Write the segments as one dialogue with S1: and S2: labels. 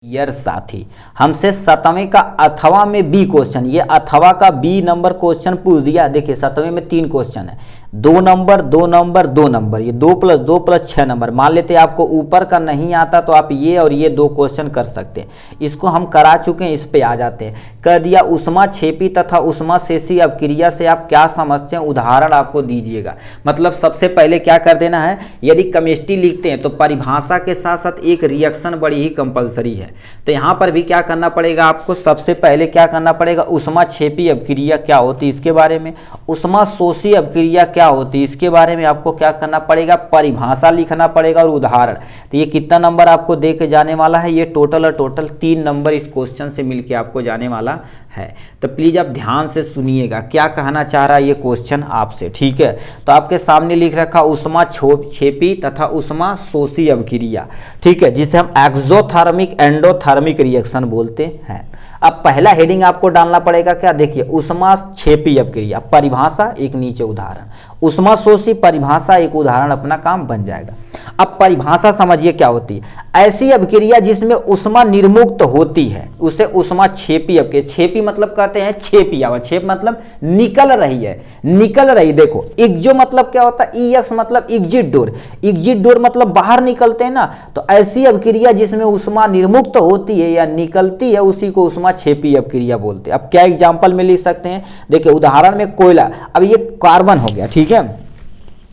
S1: Dear साथी, हमसे 7वें का अथवा में बी क्वेश्चन, ये अथवा का बी नंबर क्वेश्चन पूछ दिया। देखिए 7वें में 3 क्वेश्चन है, 2 नंबर 2 नंबर 2 नंबर, ये 2 + 2 + 6 नंबर। मान लेते हैं आपको ऊपर का नहीं आता तो आप ये और ये 2 क्वेश्चन कर सकते हैं। इसको हम करा चुके हैं, इस पे आ जाते हैं। कह दिया उष्मा क्षेपी तथा उष्मा शेषी अवक्रिया से आप क्या समझते हैं, उदाहरण आपको दीजिएगा। मतलब सबसे पहले क्या कर देना है, यदि केमिस्ट्री लिखते हैं तो परिभाषा के साथ साथ एक रिएक्शन बड़ी ही कंपलसरी है। तो यहाँ पर भी क्या करना पड़ेगा आपको, सबसे पहले क्या करना पड़ेगा, उष्मा क्षेपी अवक्रिया क्या होती है इसके बारे में, उष्मा शोषी अवक्रिया क्या होती है इसके बारे में आपको क्या करना पड़ेगा, परिभाषा लिखना पड़ेगा और उदाहरण। तो ये कितना नंबर आपको दे के जाने वाला है, ये टोटल 3 नंबर इस क्वेश्चन से मिलके आपको जाने वाला है। तो प्लीज आप ध्यान से सुनिएगा क्या कहना चाह रहा है ये क्वेश्चन आपसे, ठीक है। तो आपके सामने लिख रखा उष्मा क्षेपी तथा उष्मा शोषी अवक्रिया, ठीक है, जिसे हम एक्सोथर्मिक एंडोथर्मिक रिएक्शन बोलते हैं। अब पहला हेडिंग आपको डालना पड़ेगा क्या, देखिए उष्मा क्षेपी अवक्रिया परिभाषा, एक नीचे उदाहरण, उष्मा शोषी परिभाषा, एक उदाहरण अपना काम बन जाएगा। अब परिभाषा समझिए क्या होती है, ऐसी अवक्रिया जिसमें उष्मा निर्मुक्त होती है उसे उष्मा क्षेपी अवक्रिया। क्षेपी मतलब कहते हैं छेपी आवा, छेप मतलब निकल रही है, निकल रही। देखो एक्जो मतलब क्या होता है, ईएक्स मतलब एग्जिट डोर, एग्जिट डोर मतलब बाहर निकलते हैं ना। तो ऐसी अवक्रिया जिसमें उष्मा निर्मुक्त होती है या निकलती है उसी को उष्मा क्षेपी अवक्रिया बोलते हैं। अब क्या एग्जाम्पल में लिख सकते हैं, देखिए उदाहरण में कोयला, अब ये कार्बन हो गया, ठीक है,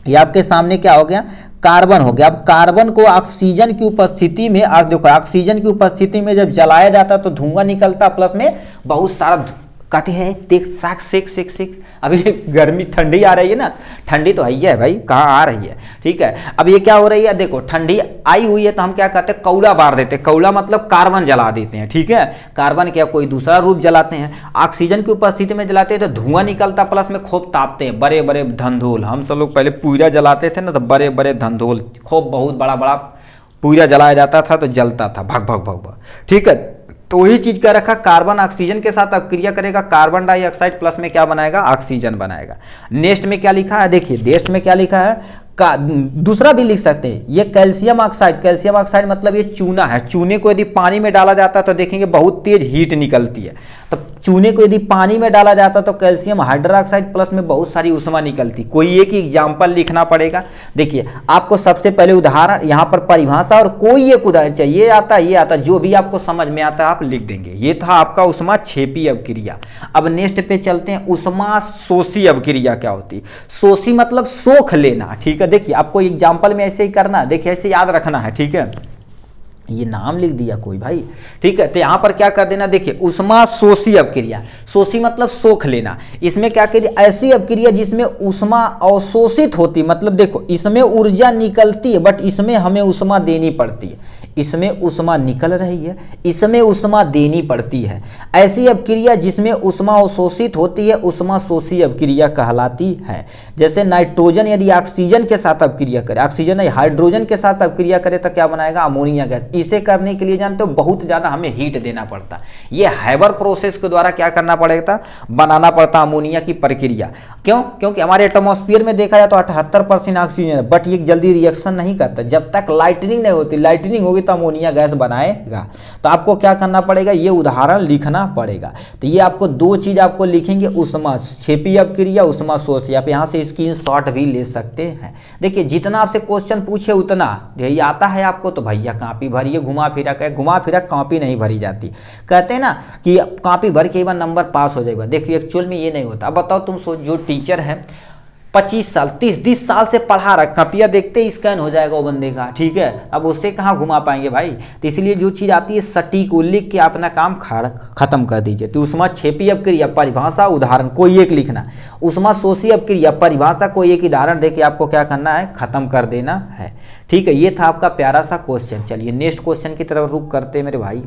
S1: ये आपके सामने क्या हो गया, कार्बन हो गया। अब कार्बन को ऑक्सीजन की उपस्थिति में, देखो ऑक्सीजन की उपस्थिति में जब जलाया जाता तो धुआं निकलता, प्लस में बहुत सारा कहते हैं देख सेक। अभी गर्मी ठंडी आ रही है ना, ठंडी तो है भाई, कहाँ आ रही है, ठीक है। अब ये क्या हो रही है, देखो ठंडी आई हुई है तो हम क्या कहते हैं, कौला बार देते हैं। कौला मतलब कार्बन जला देते हैं, ठीक है। कार्बन क्या कोई दूसरा रूप जलाते हैं, ऑक्सीजन की उपस्थिति में जलाते हैं तो धुआं निकलता, प्लस में खूब तापते हैं, बड़े बड़े धंधोल। हम सब लोग पहले पूरा जलाते थे ना तो बड़े बड़े धंधोल, खूब बहुत बड़ा बड़ा पूरा जलाया जाता था तो जलता था भग भग भग भग, ठीक है। तो वही चीज का रखा, कार्बन ऑक्सीजन के साथ अवक्रिया करेगा, कार्बन डाइऑक्साइड प्लस में क्या बनाएगा, ऑक्सीजन बनाएगा। नेक्स्ट में क्या लिखा है, देखिए नेक्स्ट में क्या लिखा है, दूसरा भी लिख सकते हैं, ये कैल्शियम ऑक्साइड। कैल्शियम ऑक्साइड मतलब ये चूना है, चूने को यदि पानी में डाला जाता है तो देखेंगे बहुत तेज हीट निकलती है। तो चूने को यदि पानी में डाला जाता तो कैल्शियम हाइड्रोक्साइड प्लस में बहुत सारी उष्मा निकलती। कोई एक एग्जाम्पल लिखना पड़ेगा। देखिए आपको सबसे पहले उदाहरण, यहाँ पर परिभाषा और कोई एक उदाहरण चाहिए, ये आता जो भी आपको समझ में आता है आप लिख देंगे। ये था आपका उष्मा क्षेपी अवक्रिया। अब नेक्स्ट पे चलते हैं, उष्मा शोषी अवक्रिया क्या होती। शोषी मतलब सोख लेना, ठीक है। देखिए आपको एग्जाम्पल में ऐसे ही करना, देखिए ऐसे याद रखना है, ठीक है। ये नाम लिख दिया कोई भाई, ठीक है। तो यहाँ पर क्या कर देना, देखिए उष्मा शोषी अवक्रिया, शोषी मतलब सोख लेना। इसमें क्या करिए, ऐसी अवक्रिया जिसमें उष्मा अवशोषित होती, मतलब देखो इसमें ऊर्जा निकलती है बट इसमें हमें उष्मा देनी पड़ती है, इसमें उष्मा निकल रही है, इसमें उष्मा देनी पड़ती है। ऐसी अवक्रिया जिसमें उष्मा अवशोषित होती है उष्मा शोषी अवक्रिया कहलाती है। जैसे नाइट्रोजन यदि ऑक्सीजन के साथ अवक्रिया करे, ऑक्सीजन हाइड्रोजन के साथ अवक्रिया करे तो क्या बनाएगा, अमोनिया गैस। इसे करने के लिए जानते हो बहुत ज़्यादा हमें हीट देना पड़ता, ये हैबर प्रोसेस के द्वारा क्या करना पड़ेगा, बनाना पड़ता अमोनिया की प्रक्रिया। क्यों, क्योंकि हमारे एटमॉस्फेयर में देखा जाए तो 78% ऑक्सीजन है, बट ये जल्दी रिएक्शन नहीं करता। जब तक लाइटनिंग नहीं होती, लाइटनिंग होगी तो अमोनिया गैस बनाएगा। तो आपको क्या करना पड़ेगा, ये उदाहरण लिखना पड़ेगा। तो ये आपको 2 चीज आपको लिखेंगे, उष्मा क्षेपी अवक्रिया, उष्मा शोषी। आप यहाँ से स्क्रीनशॉट भी ले सकते हैं। देखिए जितना आपसे क्वेश्चन पूछे उतना यही आता है आपको तो भैया कॉपी भरिए, घुमा फिरा कॉपी नहीं भरी जाती। कहते हैं ना कि कॉपी भर के एक बार नंबर पास हो जाएगा, देखिए एक्चुअल में ये नहीं होता। अब बताओ तुम जो टीचर है 25 साल 30 साल से पढ़ा रहा, कॉपिया देखते ही स्कैन हो जाएगा वो बंदे का, ठीक है। अब उससे कहाँ घुमा पाएंगे भाई। तो इसलिए जो चीज़ आती है सटीक लिख के अपना काम खत्म कर दीजिए। तो उष्मा क्षेपी अवक्रिया परिभाषा उदाहरण कोई एक लिखना, उष्मा शोषी अवक्रिया परिभाषा कोई एक उदाहरण देके आपको क्या करना है, खत्म कर देना है, ठीक है। ये था आपका प्यारा सा क्वेश्चन। चलिए नेक्स्ट क्वेश्चन की तरफ रुख करते हैं मेरे भाई।